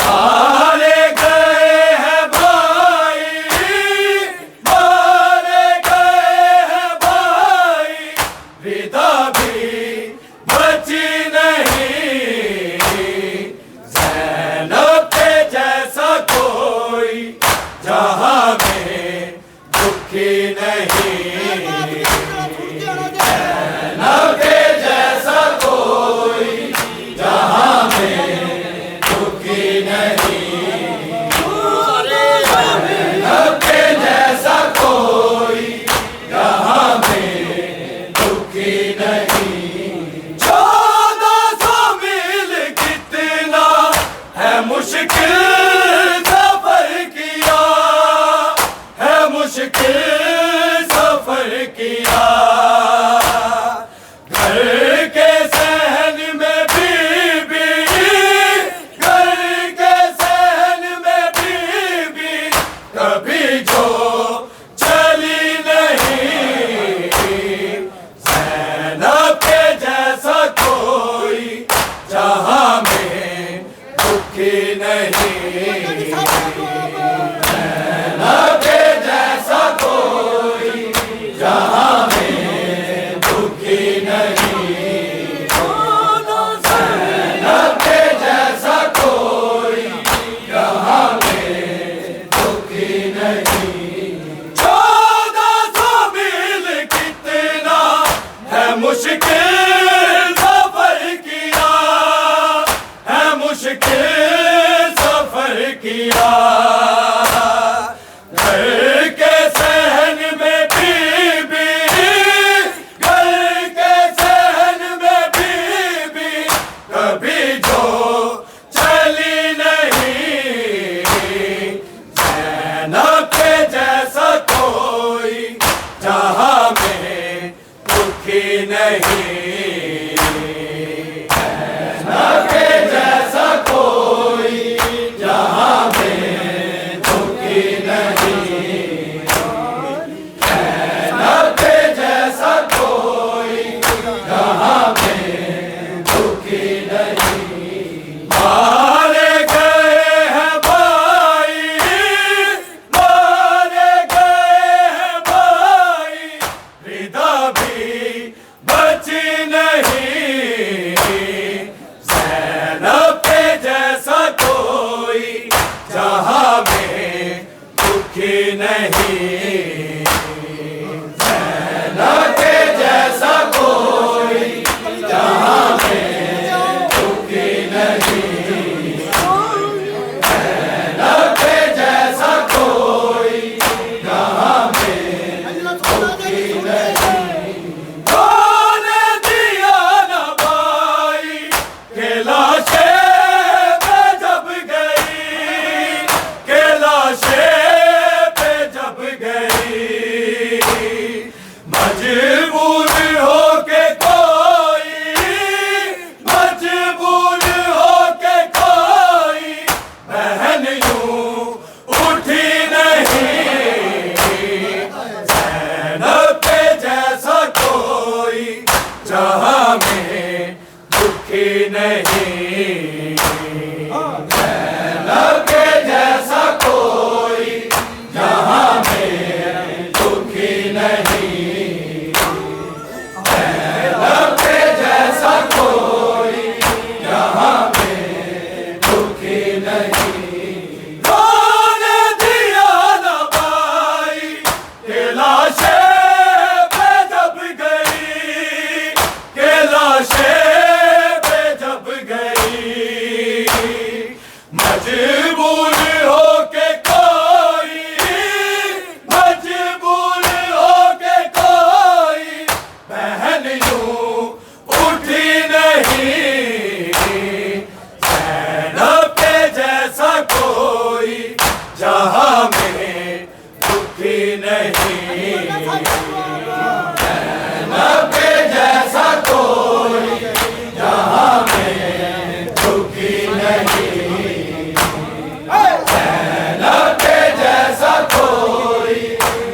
मारे गए हैं भाई, मारे गए हैं भाई, विदा भी बची नहीं। ज़ैनब के जैसा कोई जहां में दुखी नहीं। ज़ैनब के जैसा कोई जहां में दुखी नहीं। ज़ैनब के जैसा कोई जहां में दुखी नहीं। 1400 मील कितना है मुश्किल सफर किया, है मुश्किल सफर किया। घर के सहन में बीबी, घर के सहन में बीबी कभी जो चली नहीं। ज़ैनब के जैसा कोई जहां में दुखी नहीं। ज़ैनब के जैसा कोई जहां में दुखी नहीं। ज़ैनब के जैसा कोई जहां में दुखी नहीं। 1400 मील कितना है मुश्किल सफर किया, है मुश्किल सफर किया। घर के सहन में बीबी, घर के सहन में बीबी कभी जो चली नहीं। ज़ैनब के जैसा कोई जहां में दुखी नहीं। ज़ैनब के जैसा कोई जहां में दुखी नहीं। ज़ैनब के जैसा कोई जहां में दुखी नहीं। मारे गए हैं भाई, मारे गए हैं भाई, विदा भी बची नहीं। ज़ैनब के जैसा कोई जहां में दुखी नहीं। ज़ैनब के जैसा कोई जहां में दुखी नहीं। ज़ैनब के जैसा कोई जहां में दुखी नहीं। तूने दिया न भाई के लाशें पे जब गई, के लाशें पे जब गई। मजबूर हो के कोई, मजबूर हो के कोई बहन यूं उठी नहीं। ज़ैनब के जैसा कोई जहां में दुखी नहीं। ज़ैनब के जैसा कोई जहां में दुखी नहीं। ज़ैनब के जैसा कोई जहां में दुखी नहीं। तूने दिया न भाई के लाशें पे जब गई, के लाशें पे जब गई। मजबूर हो के कोई, मजबूर हो के कोई बहन यूं उठी नहीं। ज़ैनब के जैसा कोई जहां में दुखी नहीं। ज़ैनब के जैसा कोई जहां में दुखी नहीं। ज़ैनब के जैसा कोई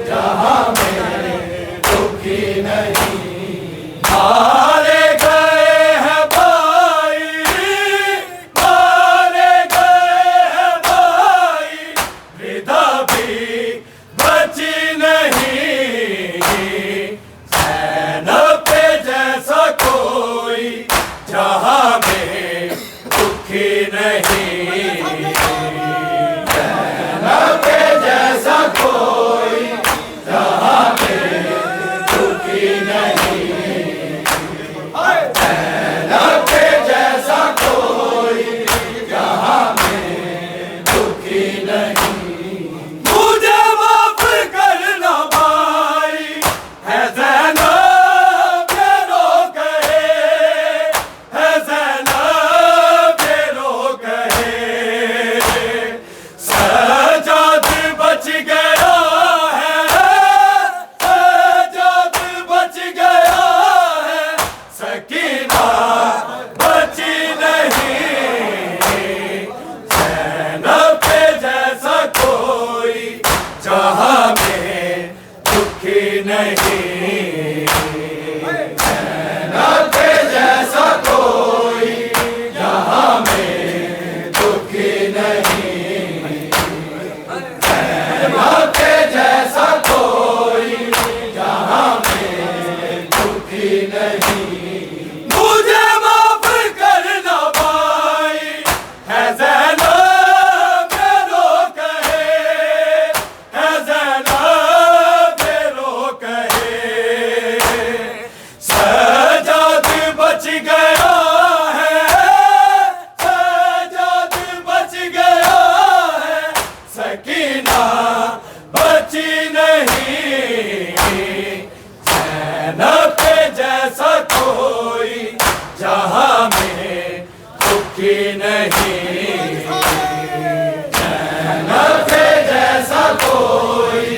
जहां में दुखी नहीं। मारे गए हैं भाई, मारे गए नहीं, ज़ैनब के जैसा कोई जहां में दुखी नहीं, ज़ैनब के जैसा कोई जहां में दुखी नहीं। मुझे माफ करना भाई, है ज़ैनब ये रो कहे, है ज़ैनब ये रो कहे, सजाद बच गया है, सजाद बच गया है, सकीना बची नहीं, ज़ैनब के जैसा कोई जहां में दुखी नहीं, ज़ैनब के जैसा कोई जहां में दुखी नहीं, ज़ैनब के जैसा कोई जहां में दुखी नहीं। मुझे माफ करना भाई, है ज़ैनब ये रो कहे, है ज़ैनब ये रो कहे, सजाद बच गया है, सजाद बच गया है, सकीना बची नहीं, ज़ैनब के जैसा कोई जहां में दुखी नहीं, ज़ैनब के जैसा कोई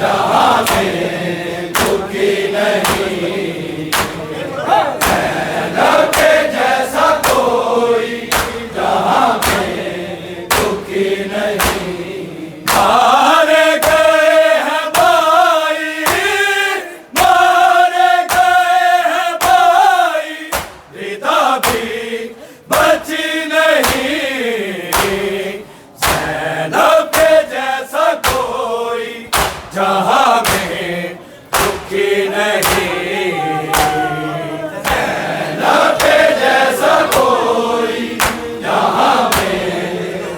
जहां में दुखी नहीं, ज़ैनब के जैसा कोई जहां में दुखी नहीं। मारे गए हैं भाई, मारे गए हैं भाई, रिदा भी बची नहीं, ज़ैनब के जैसा कोई जहां में दुखी नहीं, ज़ैनब के जैसा कोई जहां में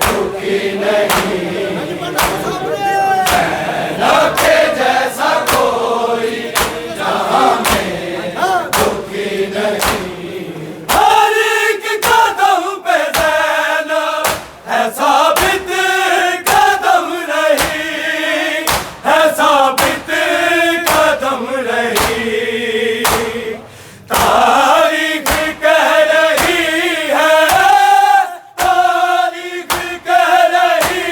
दुखी नहीं, ज़ैनब के जैसा कोई जहां में दुखी नहीं। हर एक कदम पे ज़ैनब है साबित कदम रही, है साबित कदम रही, तारीख कह रही है, तारीख कह रही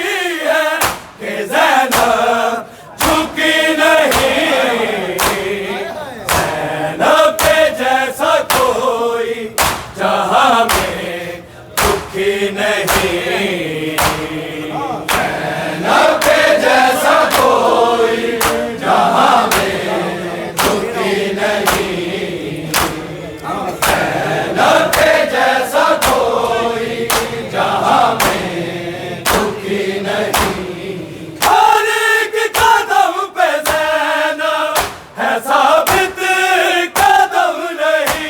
है कि ज़ैनब झुकी नहीं, ज़ैनब के जैसा कोई जहां में दुखी नहीं, ज़ैनब के जैसा कोई जहां में दुखी नहीं, ज़ैनब के जैसा कोई जहां में दुखी नहीं। हर एक कदम पे ज़ैनब है साबित कदम रही,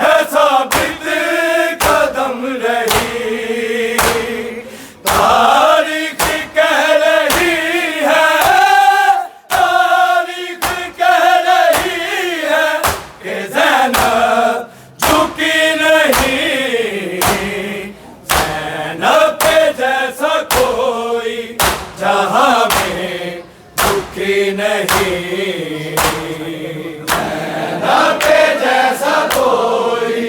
है साबित कदम रही, तारीख कह रही है, तारीख कह रही है कि ज़ैनब झुकी नहीं, ज़ैनब के जैसा कोई जहां में दुखी नहीं, ज़ैनब के जैसा कोई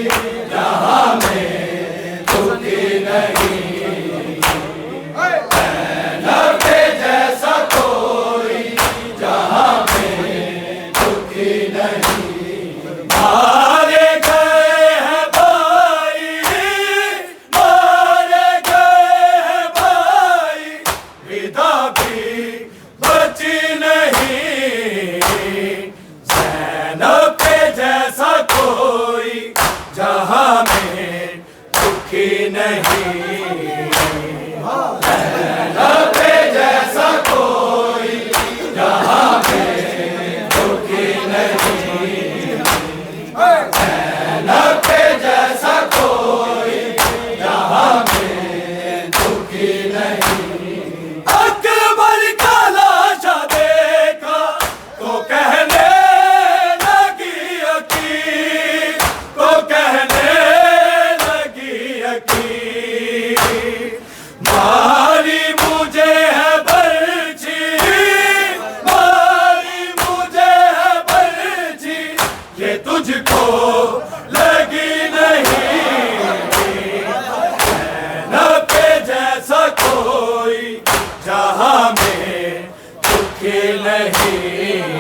जहां में दुखी नहीं, ज़ैनब के जैसा कोई जहां में दुखी नहीं। मारे गए हैं भाई, मारे गए हैं भाई, रिदा भी बची नहीं, ज़ैनब के जैसा कोई जहां में दुखी नहीं, नहीं